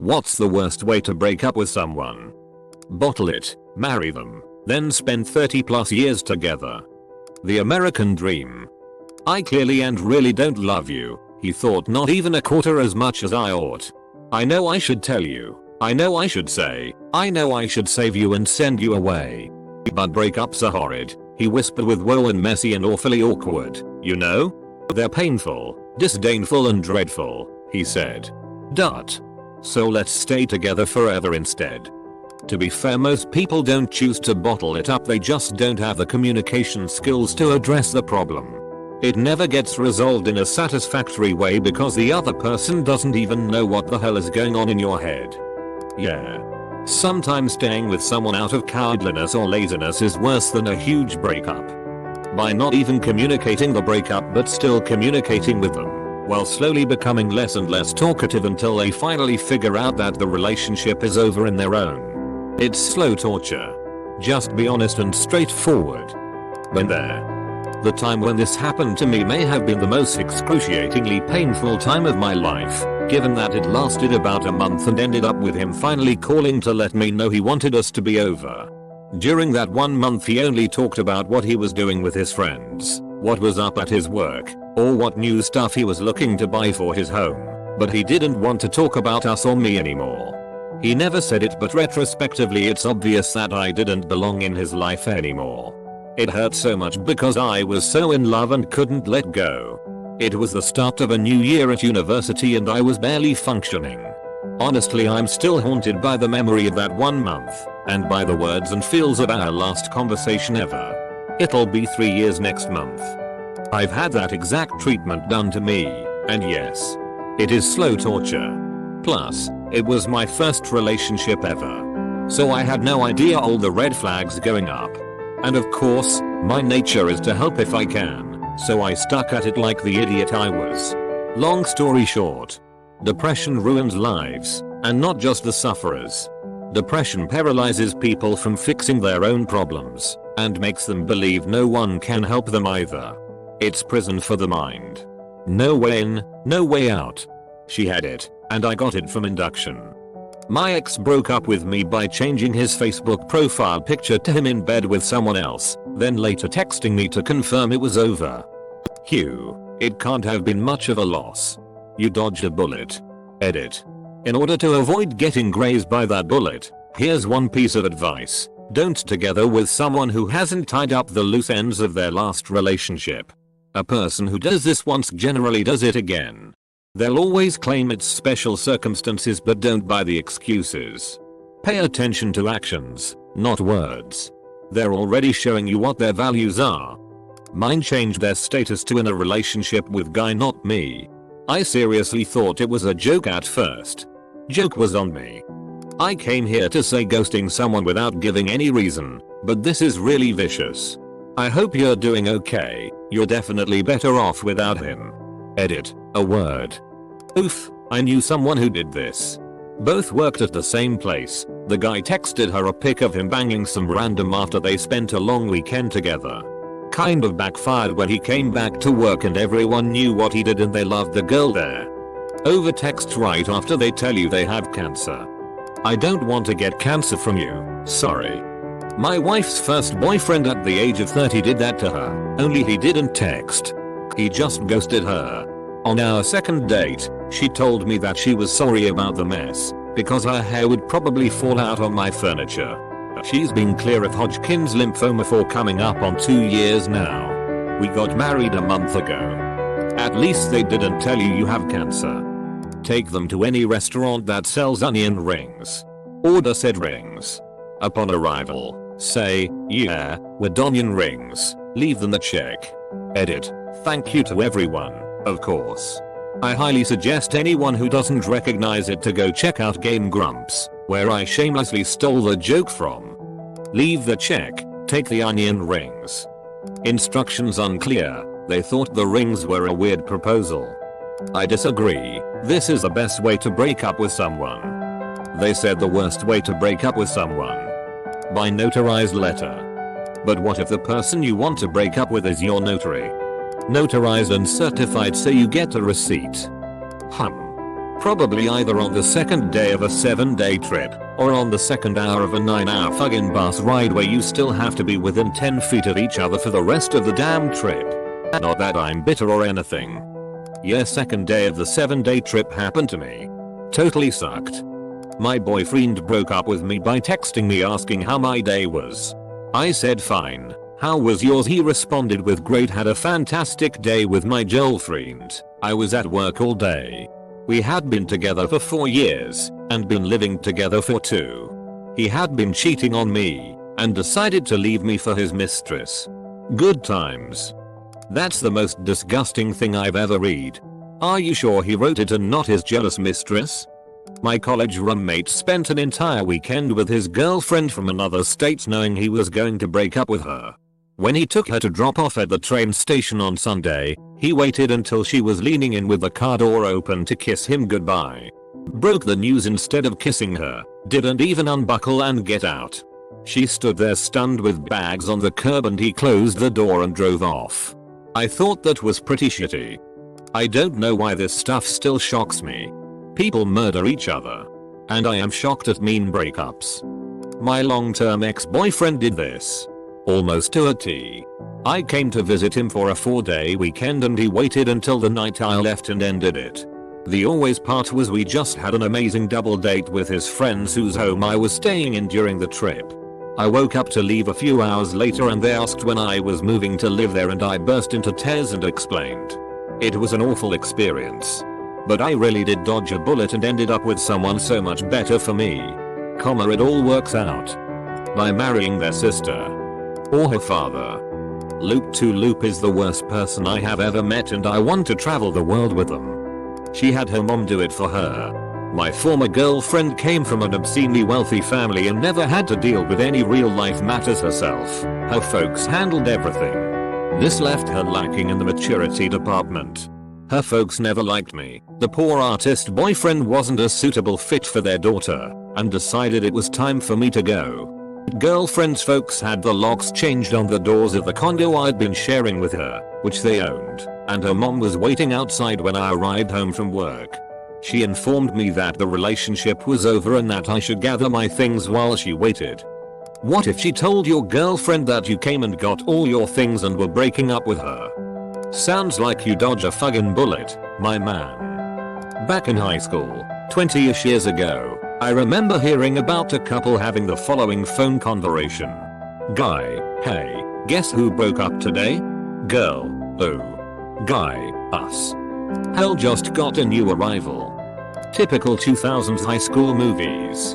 What's the worst way to break up with someone? Bottle it, marry them, then spend 30 plus years together. The American dream. I clearly and really don't love you, he thought, not even a quarter as much as I ought. I know I should tell you. I know I should say. I know I should save you and send you away. But breakups are horrid, he whispered with woe, and messy and awfully awkward, you know? They're painful, disdainful and dreadful, he said. So let's stay together forever instead. To be fair, most people don't choose to bottle it up, they just don't have the communication skills to address the problem. It never gets resolved in a satisfactory way because the other person doesn't even know what the hell is going on in your head. Yeah. Sometimes staying with someone out of cowardliness or laziness is worse than a huge breakup. By not even communicating the breakup but still communicating with them, while slowly becoming less and less talkative until they finally figure out that the relationship is over in their own. It's slow torture. Just be honest and straightforward. Been there. The time when this happened to me may have been the most excruciatingly painful time of my life, given that it lasted about a month and ended up with him finally calling to let me know he wanted us to be over. During that 1 month he only talked about what he was doing with his friends, what was up at his work, or what new stuff he was looking to buy for his home, but he didn't want to talk about us or me anymore. He never said it, but retrospectively it's obvious that I didn't belong in his life anymore. It hurt so much because I was so in love and couldn't let go. It was the start of a new year at university and I was barely functioning. Honestly, I'm still haunted by the memory of that 1 month, and by the words and feels of our last conversation ever. It'll be 3 years next month. I've had that exact treatment done to me, and yes, it is slow torture. Plus, it was my first relationship ever. So I had no idea all the red flags going up. And of course, my nature is to help if I can, so I stuck at it like the idiot I was. Long story short, depression ruins lives, and not just the sufferers. Depression paralyzes people from fixing their own problems, and makes them believe no one can help them either. It's prison for the mind. No way in, no way out. She had it, and I got it from induction. My ex broke up with me by changing his Facebook profile picture to him in bed with someone else, then later texting me to confirm it was over. Phew, it can't have been much of a loss. You dodged a bullet. Edit. In order to avoid getting grazed by that bullet, here's one piece of advice. Don't together with someone who hasn't tied up the loose ends of their last relationship. A person who does this once generally does it again. They'll always claim it's special circumstances but don't buy the excuses. Pay attention to actions, not words. They're already showing you what their values are. Mine changed their status to in a relationship with guy, not me. I seriously thought it was a joke at first. Joke was on me. I came here to say ghosting someone without giving any reason, but this is really vicious. I hope you're doing okay, you're definitely better off without him. Edit, a word. Oof, I knew someone who did this. Both worked at the same place. The guy texted her a pic of him banging some random after they spent a long weekend together. Kind of backfired when he came back to work and everyone knew what he did and they loved the girl there. Over text right after they tell you they have cancer. I don't want to get cancer from you, sorry. My wife's first boyfriend at the age of 30 did that to her, only he didn't text. He just ghosted her. On our second date, she told me that she was sorry about the mess, because her hair would probably fall out on my furniture. She's been clear of Hodgkin's lymphoma for coming up on 2 years now. We got married a month ago. At least they didn't tell you you have cancer. Take them to any restaurant that sells onion rings. Order said rings. Upon arrival, say, yeah, with onion rings. Leave them a check. Edit. Thank you to everyone, of course. I highly suggest anyone who doesn't recognize it to go check out Game Grumps, where I shamelessly stole the joke from. Leave the check, take the onion rings. Instructions unclear, they thought the rings were a weird proposal. I disagree, this is the best way to break up with someone. They said the worst way to break up with someone. By notarized letter. But what if the person you want to break up with is your notary? Notarized and certified so you get a receipt. Probably either on the second day of a 7-day trip, or on the second hour of a 9-hour fucking bus ride where you still have to be within 10 feet of each other for the rest of the damn trip. Not that I'm bitter or anything. Yeah, second day of the 7-day trip happened to me. Totally sucked. My boyfriend broke up with me by texting me asking how my day was. I said fine. How was yours? He responded with great, had a fantastic day with my girlfriend. I was at work all day. We had been together for 4 years and been living together for 2. He had been cheating on me and decided to leave me for his mistress. Good times. That's the most disgusting thing I've ever read. Are you sure he wrote it and not his jealous mistress? My college roommate spent an entire weekend with his girlfriend from another state knowing he was going to break up with her. When he took her to drop off at the train station on Sunday, he waited until she was leaning in with the car door open to kiss him goodbye. Broke the news instead of kissing her, didn't even unbuckle and get out. She stood there stunned with bags on the curb and he closed the door and drove off. I thought that was pretty shitty. I don't know why this stuff still shocks me. People murder each other. And I am shocked at mean breakups. My long-term ex-boyfriend did this. Almost to a T. I came to visit him for a 4-day weekend and he waited until the night I left and ended it. The always part was we just had an amazing double date with his friends whose home I was staying in during the trip. I woke up to leave a few hours later and they asked when I was moving to live there and I burst into tears and explained. It was an awful experience. But I really did dodge a bullet and ended up with someone so much better for me. It all works out. By marrying their sister. Or her father. Loop 2 Loop is the worst person I have ever met and I want to travel the world with them. She had her mom do it for her. My former girlfriend came from an obscenely wealthy family and never had to deal with any real life matters herself. Her folks handled everything. This left her lacking in the maturity department. Her folks never liked me. The poor artist boyfriend wasn't a suitable fit for their daughter and decided it was time for me to go. Girlfriend's folks had the locks changed on the doors of the condo I'd been sharing with her, which they owned, and her mom was waiting outside when I arrived home from work. She informed me that the relationship was over and that I should gather my things while she waited. What if she told your girlfriend that you came and got all your things and were breaking up with her? Sounds like you dodge a fucking bullet, my man. Back in high school, 20ish years ago, I remember hearing about a couple having the following phone conversation. Guy, hey, guess who broke up today? Girl, oh. Guy, us. Hell, just got a new arrival. Typical 2000s high school movies.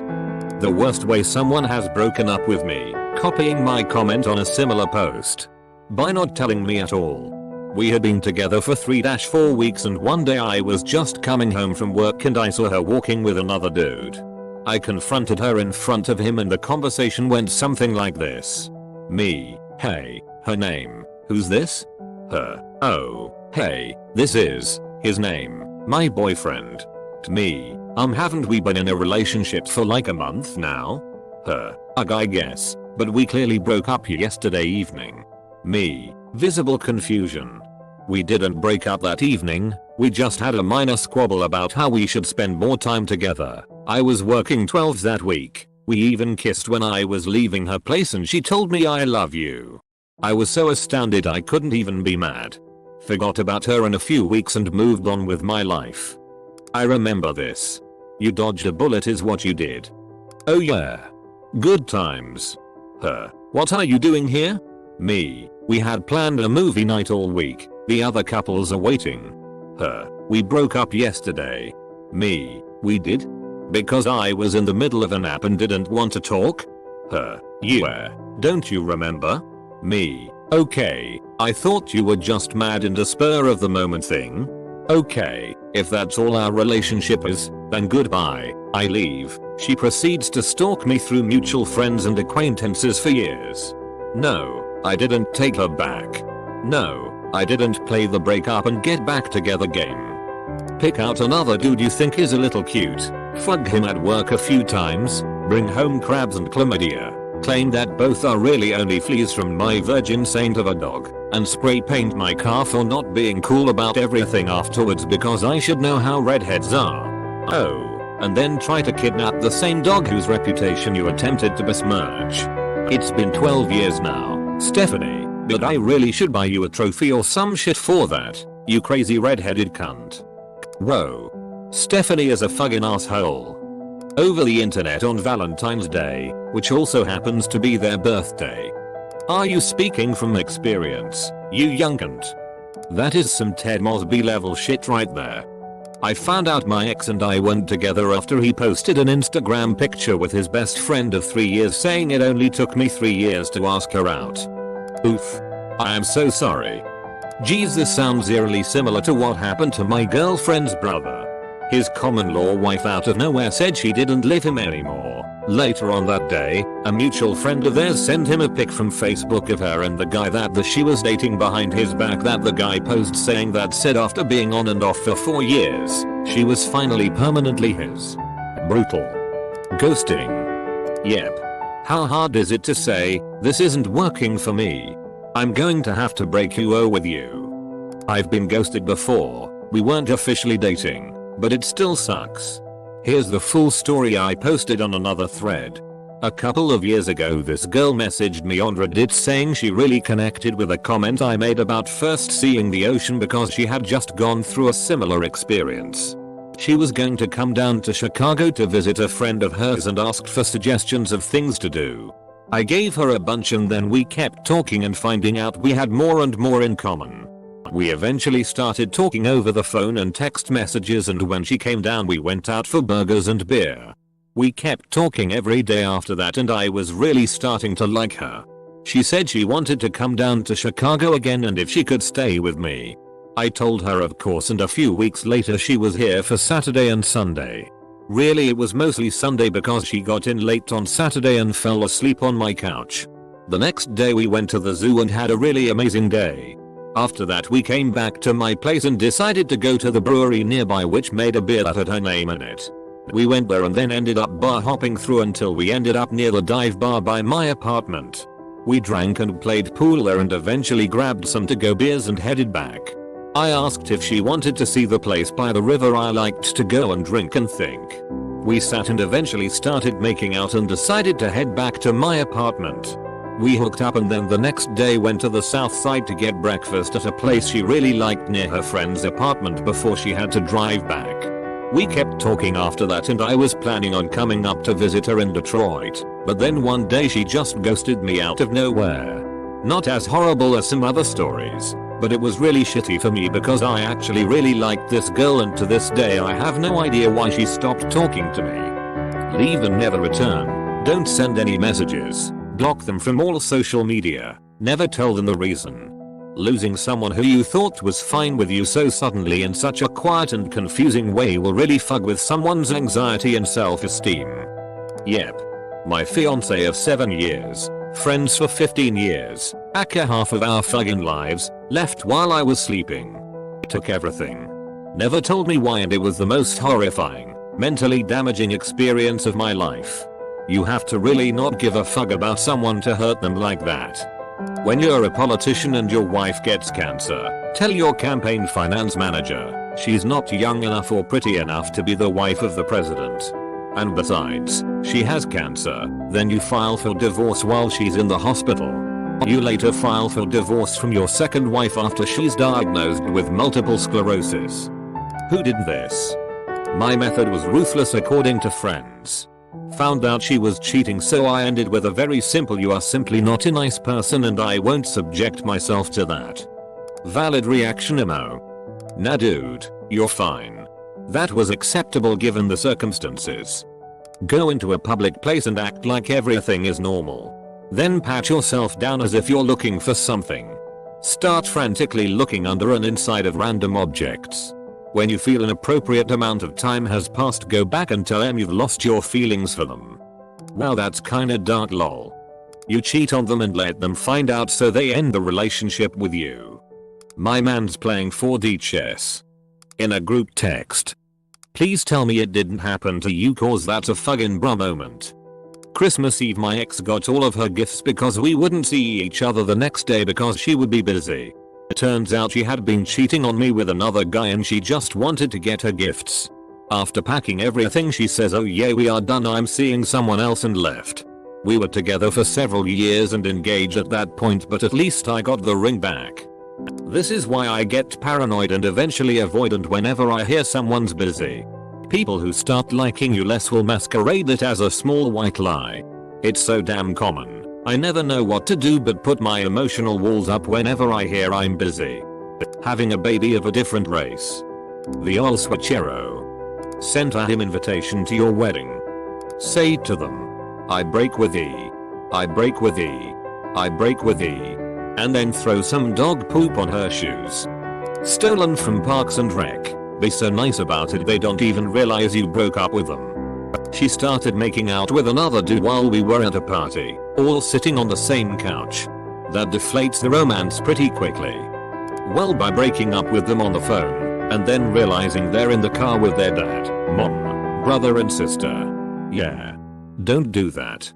The worst way someone has broken up with me, copying my comment on a similar post. By not telling me at all. We had been together for 3-4 weeks and one day I was just coming home from work and I saw her walking with another dude. I confronted her in front of him and the conversation went something like this. Me, hey, her name, who's this? Her, oh, hey, this is, his name, my boyfriend. Me, haven't we been in a relationship for like a month now? Her, I guess, but we clearly broke up yesterday evening. Me, visible confusion. We didn't break up that evening, we just had a minor squabble about how we should spend more time together. I was working 12s that week. We even kissed when I was leaving her place and she told me I love you. I was so astounded I couldn't even be mad. Forgot about her in a few weeks and moved on with my life. I remember this. You dodged a bullet is what you did. Oh yeah. Good times. Her, what are you doing here? Me, we had planned a movie night all week. The other couples are waiting. Her, we broke up yesterday. Me, we did? Because I was in the middle of a nap and didn't want to talk? Her, yeah, don't you remember? Me, okay, I thought you were just mad in the spur of the moment thing. Okay, if that's all our relationship is, then goodbye, I leave. She proceeds to stalk me through mutual friends and acquaintances for years. No, I didn't take her back. No, I didn't play the break up and get back together game. Pick out another dude you think is a little cute, fuck him at work a few times, bring home crabs and chlamydia, claim that both are really only fleas from my virgin saint of a dog, and spray paint my car for not being cool about everything afterwards because I should know how redheads are. Oh, and then try to kidnap the same dog whose reputation you attempted to besmirch. It's been 12 years now, Stephanie, but I really should buy you a trophy or some shit for that, you crazy red-headed cunt. Whoa. Stephanie is a fucking asshole. Over the internet on Valentine's Day, which also happens to be their birthday. Are you speaking from experience, you young cunt? That is some Ted Mosby level shit right there. I found out my ex and I weren't together after he posted an Instagram picture with his best friend of 3 years saying it only took me 3 years to ask her out. Oof. I am so sorry. Geez, this sounds eerily similar to what happened to my girlfriend's brother. His common law wife out of nowhere said she didn't love him anymore. Later on that day, a mutual friend of theirs sent him a pic from Facebook of her and the guy that she was dating behind his back that the guy posed saying that said after being on and off for 4 years, she was finally permanently his. Brutal. Ghosting. Yep. How hard is it to say, this isn't working for me? I'm going to have to break you with you. I've been ghosted before, we weren't officially dating. But it still sucks. Here's the full story I posted on another thread. A couple of years ago this girl messaged me on Reddit saying she really connected with a comment I made about first seeing the ocean because she had just gone through a similar experience. She was going to come down to Chicago to visit a friend of hers and asked for suggestions of things to do. I gave her a bunch and then we kept talking and finding out we had more and more in common. We eventually started talking over the phone and text messages, and when she came down we went out for burgers and beer. We kept talking every day after that and I was really starting to like her. She said she wanted to come down to Chicago again and if she could stay with me. I told her of course, and a few weeks later she was here for Saturday and Sunday. Really it was mostly Sunday because she got in late on Saturday and fell asleep on my couch. The next day we went to the zoo and had a really amazing day. After that we came back to my place and decided to go to the brewery nearby which made a beer that had her name in it. We went there and then ended up bar hopping through until we ended up near the dive bar by my apartment. We drank and played pool there and eventually grabbed some to-go beers and headed back. I asked if she wanted to see the place by the river I liked to go and drink and think. We sat and eventually started making out and decided to head back to my apartment. We hooked up and then the next day went to the south side to get breakfast at a place she really liked near her friend's apartment before she had to drive back. We kept talking after that and I was planning on coming up to visit her in Detroit, but then one day she just ghosted me out of nowhere. Not as horrible as some other stories, but it was really shitty for me because I actually really liked this girl and to this day I have no idea why she stopped talking to me. Leave and never return. Don't send any messages. Block them from all social media. Never tell them the reason. Losing someone who you thought was fine with you so suddenly in such a quiet and confusing way will really fuck with someone's anxiety and self-esteem. Yep. My fiance of 7 years, friends for 15 years, aka half of our fucking lives, left while I was sleeping. Took everything. Never told me why and it was the most horrifying, mentally damaging experience of my life. You have to really not give a fuck about someone to hurt them like that. When you're a politician and your wife gets cancer, tell your campaign finance manager, she's not young enough or pretty enough to be the wife of the president. And besides, she has cancer, then you file for divorce while she's in the hospital. You later file for divorce from your second wife after she's diagnosed with multiple sclerosis. Who did this? My method was ruthless according to friends. Found out she was cheating so I ended with a very simple "you are simply not a nice person and I won't subject myself to that." Valid reaction emo. Nah dude, you're fine. That was acceptable given the circumstances. Go into a public place and act like everything is normal. Then pat yourself down as if you're looking for something. Start frantically looking under and inside of random objects. When you feel an appropriate amount of time has passed, go back and tell them you've lost your feelings for them. Wow, that's kinda dark lol. You cheat on them and let them find out so they end the relationship with you. My man's playing 4D chess. In a group text. Please tell me it didn't happen to you cause that's a fucking bruh moment. Christmas Eve my ex got all of her gifts because we wouldn't see each other the next day because she would be busy. It turns out she had been cheating on me with another guy and she just wanted to get her gifts. After packing everything she says, "Oh yeah, we are done, I'm seeing someone else," and left. We were together for several years and engaged at that point, but at least I got the ring back. This is why I get paranoid and eventually avoidant whenever I hear someone's busy. People who start liking you less will masquerade it as a small white lie. It's so damn common. I never know what to do but put my emotional walls up whenever I hear I'm busy. Having a baby of a different race. The ol switchero. Send him invitation to your wedding. Say to them, "I break with thee. I break with thee. I break with thee." And then throw some dog poop on her shoes. Stolen from Parks and Rec. Be so nice about it they don't even realize you broke up with them. She started making out with another dude while we were at a party, all sitting on the same couch. That deflates the romance pretty quickly. Well, by breaking up with them on the phone, and then realizing they're in the car with their dad, mom, brother and sister. Yeah. Don't do that.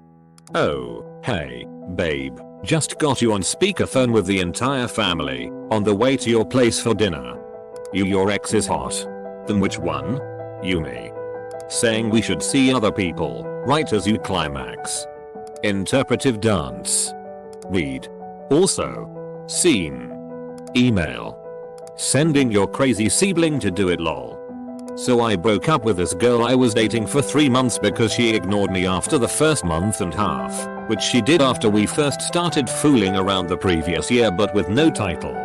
Oh, hey, babe, just got you on speakerphone with the entire family, on the way to your place for dinner. Your ex is hot. Then which one? Yumi. Saying we should see other people, right as you climax. Interpretive dance. Read. Also. Scene. Email. Sending your crazy sibling to do it, lol. So I broke up with this girl I was dating for 3 months because she ignored me after the first month and half, which she did after we first started fooling around the previous year but with no title.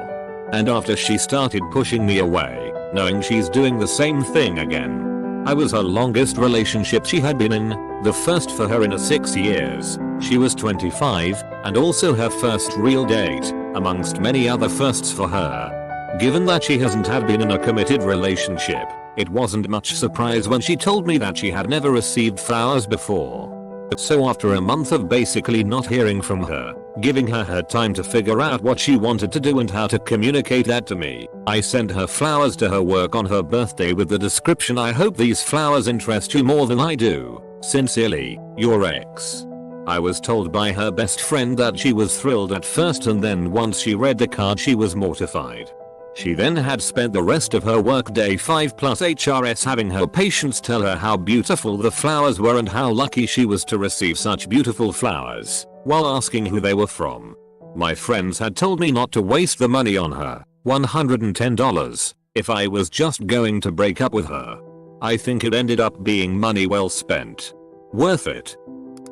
And after she started pushing me away, knowing she's doing the same thing again. I was her longest relationship she had been in, the first for her in 6 years. She was 25, and also her first real date, amongst many other firsts for her. Given that she hasn't had been in a committed relationship, it wasn't much surprise when she told me that she had never received flowers before. So after a month of basically not hearing from her, giving her time to figure out what she wanted to do and how to communicate that to me, I sent her flowers to her work on her birthday with the description, "I hope these flowers interest you more than I do. Sincerely, your ex." I was told by her best friend that she was thrilled at first, and then once she read the card she was mortified. She then had spent the rest of her workday 5+ HRS having her patients tell her how beautiful the flowers were and how lucky she was to receive such beautiful flowers, while asking who they were from. My friends had told me not to waste the money on her, $110, if I was just going to break up with her. I think it ended up being money well spent. Worth it.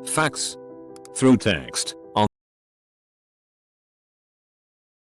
Facts. Through text.